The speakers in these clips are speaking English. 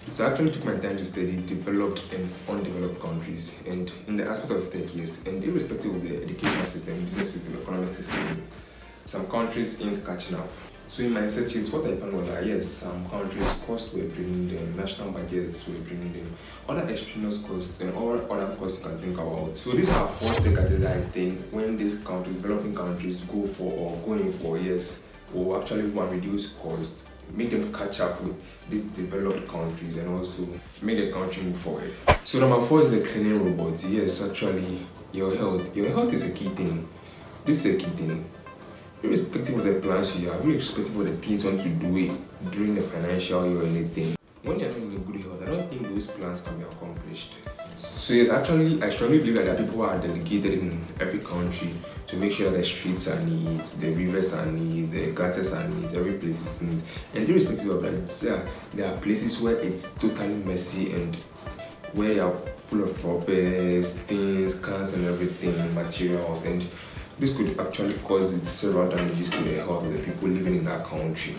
So I actually took my time to study developed and undeveloped countries, and in the aspect of tech, yes, and irrespective of the educational system, business system, economic system, some countries ain't catching up. So in my searches, what I found was that yes, some countries costs were draining them, national budgets were draining them, other extraneous costs and all other costs you can think about. So these are four tech categories I think when these countries, developing countries, go for or going for yes, or actually want to reduce costs, make them catch up with these developed countries and also make the country move forward. So number four is the cleaning robots. Yes, actually, your health. Your health is a key thing. This is a key thing. Irrespective of the plans you have, irrespective of the things you want to do it during the financial year or anything, when you're not in a good health, I don't think those plans can be accomplished. So yes, actually, I strongly believe that there are people who are delegated in every country to make sure that the streets are neat, the rivers are neat, the gutters are neat, every place is neat. And irrespective of that, there are places where it's totally messy and where you're full of rubbish, things, cans and everything, materials, and this could actually cause several damages to the health of the people living in that country.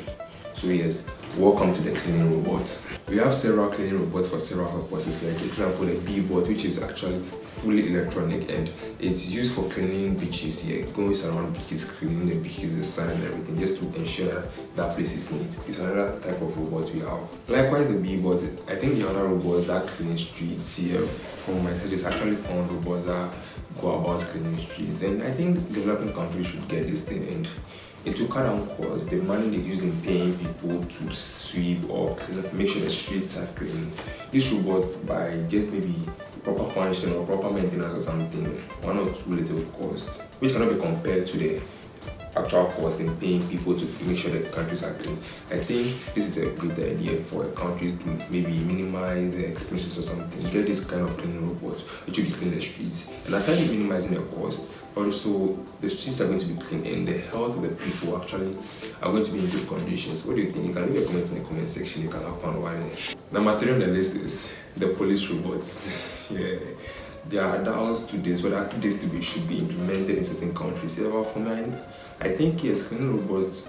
So yes, welcome to the cleaning robots. We have several cleaning robots for several purposes, like example the Bee-Bot, which is actually fully electronic and it's used for cleaning beaches here. It goes around beaches, cleaning the beaches, the sand and everything, just to ensure that that place is neat. It's another type of robot we have. Likewise the Bee-Bot, I think the other robots that clean streets here, from my studies, actually found robots that go about cleaning streets, and I think developing countries should get this thing, and it will cut down costs. The money they use in paying people to sweep or clean up, make sure the streets are clean. These robots, by just maybe proper function or proper maintenance or something, 1 or 2 little cost, which cannot be compared to the actual cost in paying people to make sure that the countries are clean. I think this is a great idea for countries to maybe minimize the expenses or something. Get this kind of cleaning robots which will be clean the streets. And aside from minimizing the cost, also the streets are going to be clean and the health of the people actually are going to be in good conditions. What do you think? You can leave a comment in the comment section. You can have fun while there. Number 3 on the list is the police robots. Yeah. There are doubts to this whether this should be implemented in certain countries. However, for me, I think yes, police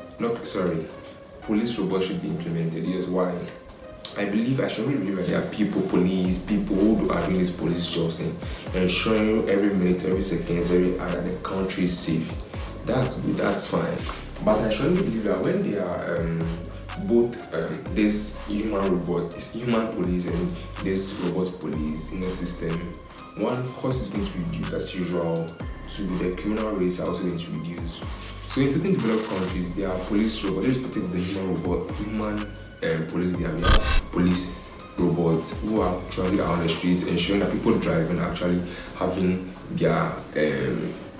robots should be implemented. Yes, why? I strongly believe that there are people who are doing these police jobs and ensuring every minute, every second, every hour that the country is safe. That's good, that's fine. But I strongly believe that when they are both this human police and this robot police in the system, one, cost is going to reduce as usual. 2, the criminal rates are also going to reduce. So in certain developed countries, there are police robots, irrespective of the human police, there are police robots who are actually on the streets ensuring that people driving are actually having their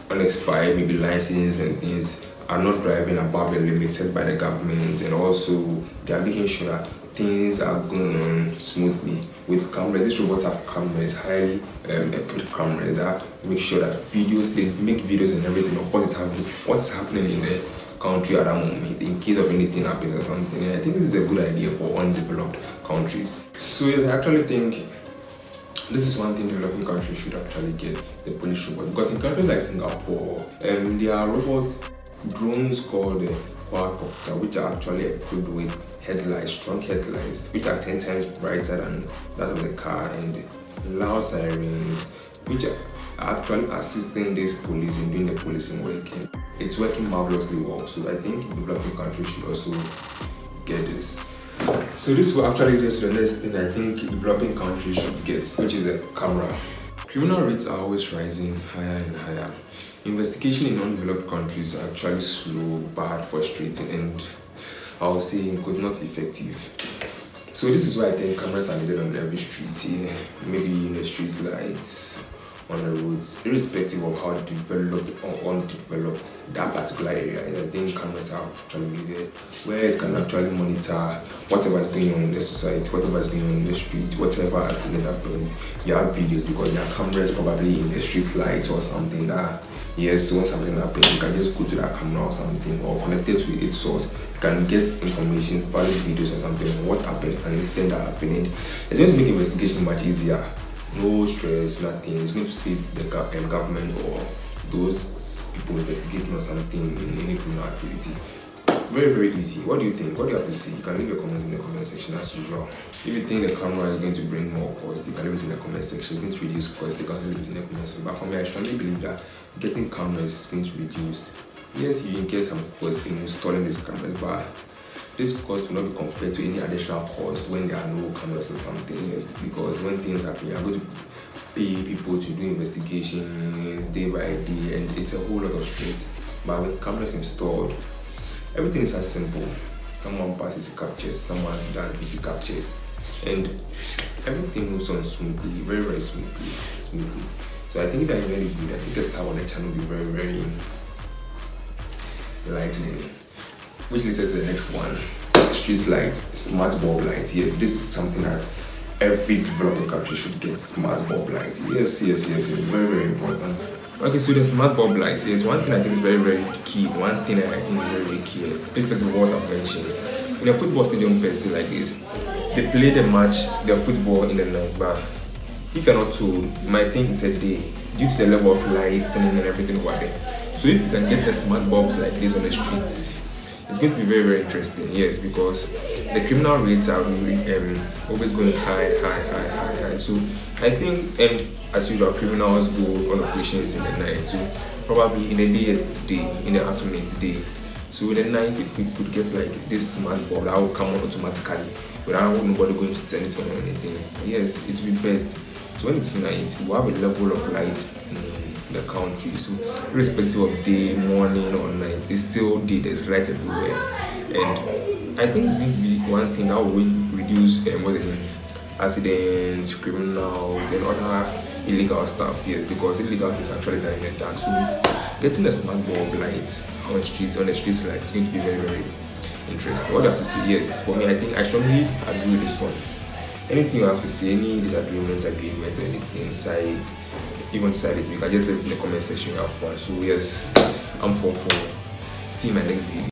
unexpired maybe license and things, are not driving above the limits set by the government, and also they are making sure that things are going on smoothly with cameras. These robots have cameras, highly equipped cameras that make sure that they make videos and everything of what's happening in the country at that moment in case of anything happens or something. And I think this is a good idea for undeveloped countries. So yes, I actually think this is one thing developing countries should actually get, the police robot, because in countries like Singapore, there are robots, drones called quadcopter, which are actually equipped with strong headlights, which are 10 times brighter than that of the car, and loud sirens, which are actually assisting this police in doing the policing work. And it's working marvelously well. So I think developing countries should also get this. So this will actually lead us to the next thing I think developing countries should get, which is a camera. Criminal rates are always rising higher and higher. Investigation in undeveloped countries are actually slow, bad, frustrating, and I would say not effective. So this is why I think cameras are needed on every street here, maybe in the street lights, on the roads, irrespective of how developed or undeveloped that particular area is. I think cameras are actually needed where it can actually monitor whatever is going on in the society, whatever is going on in the street, whatever accident happens. You have videos because there are cameras probably in the street lights or something that, yes, when something happens, you can just go to that camera or something, or connected to its source. You can get information, valid videos or something, what happened, an incident that happened. It's going to make investigation much easier. No stress, nothing. It's going to save the government or those people investigating or something in any criminal activity. Very, very easy. What do you think? What do you have to say? You can leave your comments in the comment section as usual. If you think the camera is going to bring more cost, you can leave it in the comment section. It's going to reduce cost, you can leave it in the comment section. But for me, I strongly believe that getting cameras is going to reduce. Yes, you get some cost in installing these cameras, but this cost will not be compared to any additional cost when there are no cameras or something. Yes, because when things happen, you are going to pay people to do investigations day by day, and it's a whole lot of stress. But with cameras installed, everything is as simple. Someone passes captures, someone does DC captures, and everything moves on smoothly, very, very smoothly. So I think that in this video, I think the sound on the channel will be very, very enlightening. Which leads us to the next one. Street lights, smart bulb lights. Yes, this is something that every developing country should get, smart bulb lights. Yes, very, very important. Okay, so the smart bulb lights, yes, one thing I think is very, very key. One thing I think is very, very key, respect to what I've mentioned. In a football stadium per se like this, they play the match, their football in the night, but if you're not told, you might think it's a day due to the level of lighting and everything over there. So if you can get the smart bulbs like this on the streets, it's going to be very, very interesting. Yes, because the criminal rates are always going high. So I think, and as usual, criminals go on operations in the night. So probably in the day it's day, in the afternoon it's day. So in the night, if we could get like this smart bulb that will come on automatically without nobody going to turn it on or anything, yes, it will be best. So when it's night, we have a level of light in the country. So irrespective of day, morning or night, it's still day, there's light everywhere. And I think it's going to be one thing that will reduce accidents, criminals, and other illegal stuff. Yes, because illegal is actually done in the dark. So getting the smart bulb lights on the streets lights is going to be very, very interesting. What do you have to say? Yes, for me, I think I strongly agree with this one. Anything you have to say, any disagreement, agreement, or anything inside, even inside it, you can just let it in the comment section. You have fun. So yes, I'm for see you in my next video.